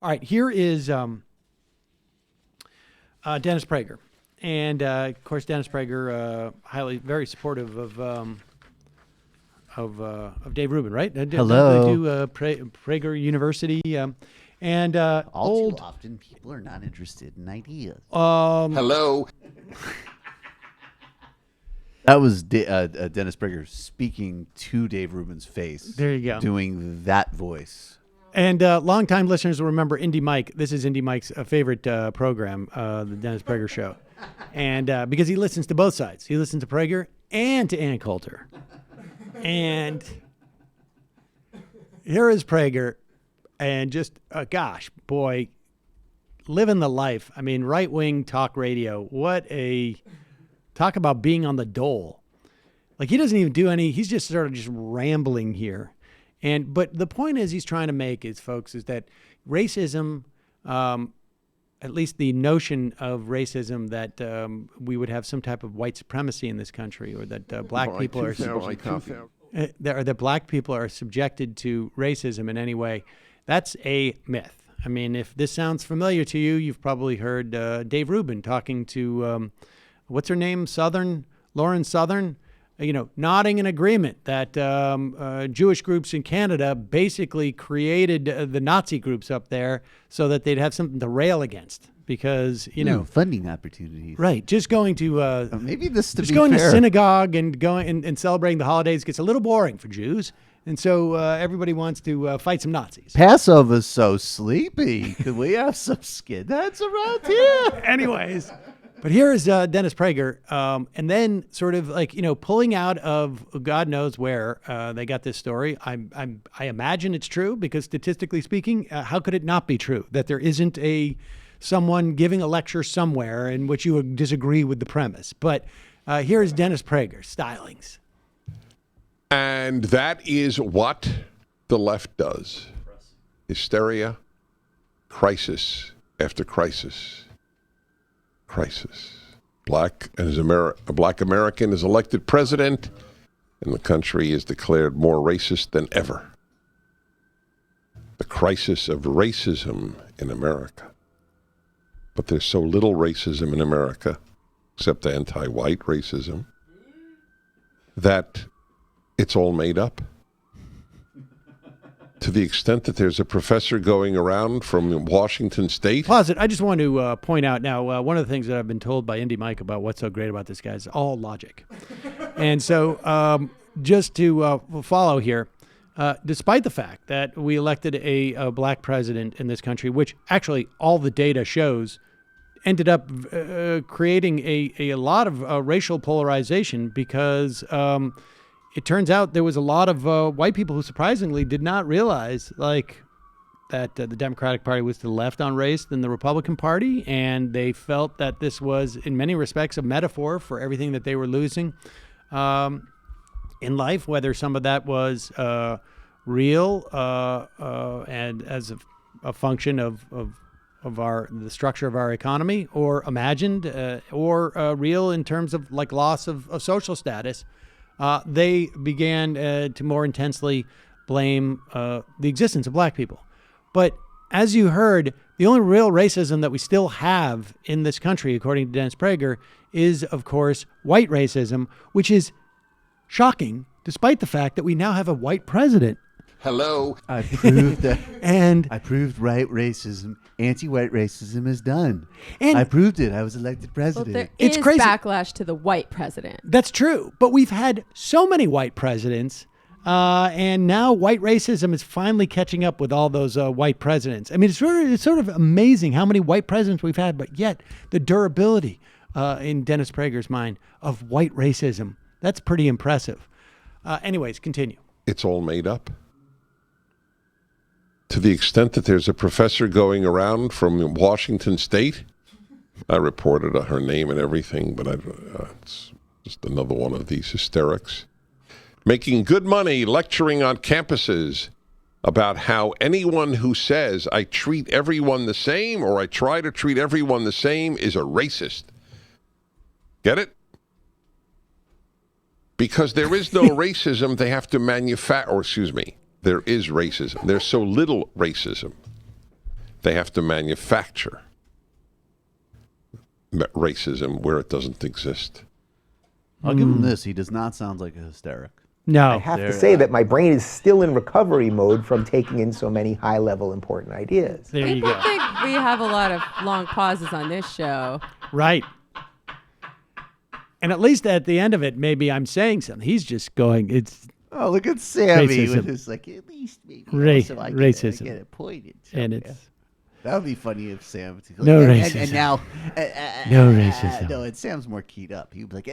All right, here is Dennis Prager. And, of course, Dennis Prager, very supportive of Dave Rubin, right? Hello. They do Prager University. And All too often, people are not interested in ideas. Hello. That was Dennis Prager speaking to Dave Rubin's face. There you go. Doing that voice. And longtime listeners will remember Indy Mike. This is Indy Mike's favorite program, the Dennis Prager Show. And because he listens to both sides. He listens to Prager and to Ann Coulter. And here is Prager. And just, gosh, boy, living the life. I mean, right-wing talk radio. Talk about being on the dole. Like, he doesn't even do he's just sort of just rambling here. But the point he's trying to make is, folks, is that racism, at least the notion of racism that we would have some type of white supremacy in this country, or that black people are subjected to racism in any way, that's a myth. I mean, if this sounds familiar to you, you've probably heard Dave Rubin talking to, what's her name? Lauren Southern, nodding in agreement that Jewish groups in Canada basically created the Nazi groups up there so that they'd have something to rail against. Because, funding opportunities. Right. Just going to maybe this to just be going fair. to synagogue and going and celebrating the holidays gets a little boring for Jews. And so everybody wants to fight some Nazis. Passover's so sleepy. Could we have some skinheads around here? Anyways, but here is Dennis Prager, and then sort of like, pulling out of God knows where they got this story. I imagine it's true because statistically speaking, how could it not be true that there isn't someone giving a lecture somewhere in which you would disagree with the premise? But here is Dennis Prager, stylings. And that is what the left does. Hysteria, crisis after crisis. Crisis. A black American is elected president, and the country is declared more racist than ever. The crisis of racism in America. But there's so little racism in America, except anti-white racism, that it's all made up. To the extent that there's a professor going around from Washington State. Pause it. I just want to point out now, one of the things that I've been told by Indy Mike about what's so great about this guy is all logic. And so just to follow here, despite the fact that we elected a black president in this country, which actually all the data shows ended up creating a lot of racial polarization because it turns out there was a lot of white people who surprisingly did not realize that the Democratic Party was to the left on race than the Republican Party, and they felt that this was in many respects a metaphor for everything that they were losing in life, whether some of that was real and as a function of the structure of our economy, or imagined, or real in terms of loss of social status. They began to more intensely blame the existence of black people. But as you heard, the only real racism that we still have in this country, according to Dennis Prager, is, of course, white racism, which is shocking, despite the fact that we now have a white president. Hello. I proved that. And I proved right racism. Anti-white racism is done. And I proved it. I was elected president. Well, there It's is crazy. backlash to the white president. that's true. But we've had so many white presidents, and now white racism is finally catching up with all those white presidents. I mean, it's sort of amazing how many white presidents we've had, but yet the durability in Dennis Prager's mind of white racism, that's pretty impressive. Anyways, continue. It's all made up. To the extent that there's a professor going around from Washington State, I reported her name and everything, but it's just another one of these hysterics, making good money lecturing on campuses about how anyone who says I treat everyone the same or I try to treat everyone the same is a racist. Get it? Because there is no racism, they have to manufacture, there is racism. There's so little racism They have to manufacture racism where it doesn't exist. I'll give him this. He does not sound like a hysteric. No. I have to say that my brain is still in recovery mode from taking in so many high-level important ideas. There you People go. think we have a lot of long pauses on this show. Right. And at least at the end of it, maybe I'm saying something. He's just going, it's Oh, look at Sammy Racism. with his like, at least maybe also I racism. get it pointed. and somewhere. it's That would be funny if Sam. No and, racism. And now, No racism. No, and Sam's more keyed up. He would be like,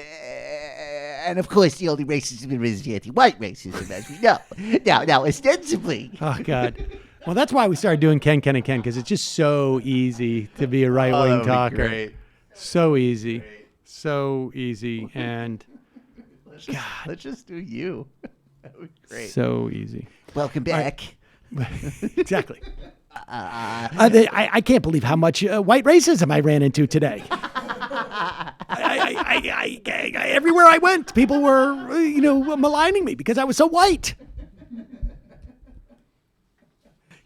and of course, the only racism is anti-white racism, as we know. Now, ostensibly. oh God. Well, that's why we started doing Ken, Ken, and Ken, because it's just so easy to be a right-wing talker. Great. So easy. So easy. And Let's just do you. That would be great. so easy. Welcome back. Exactly. I can't believe how much white racism I ran into today. Everywhere I went, people were, maligning me because I was so white.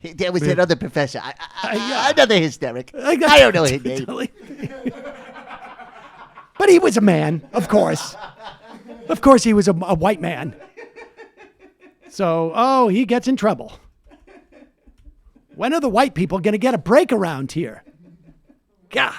There was another professor. Another hysteric. I got- don't know his name. But he was a man, of course. Of course, he was a white man. So, he gets in trouble. When are the white people going to get a break around here? God.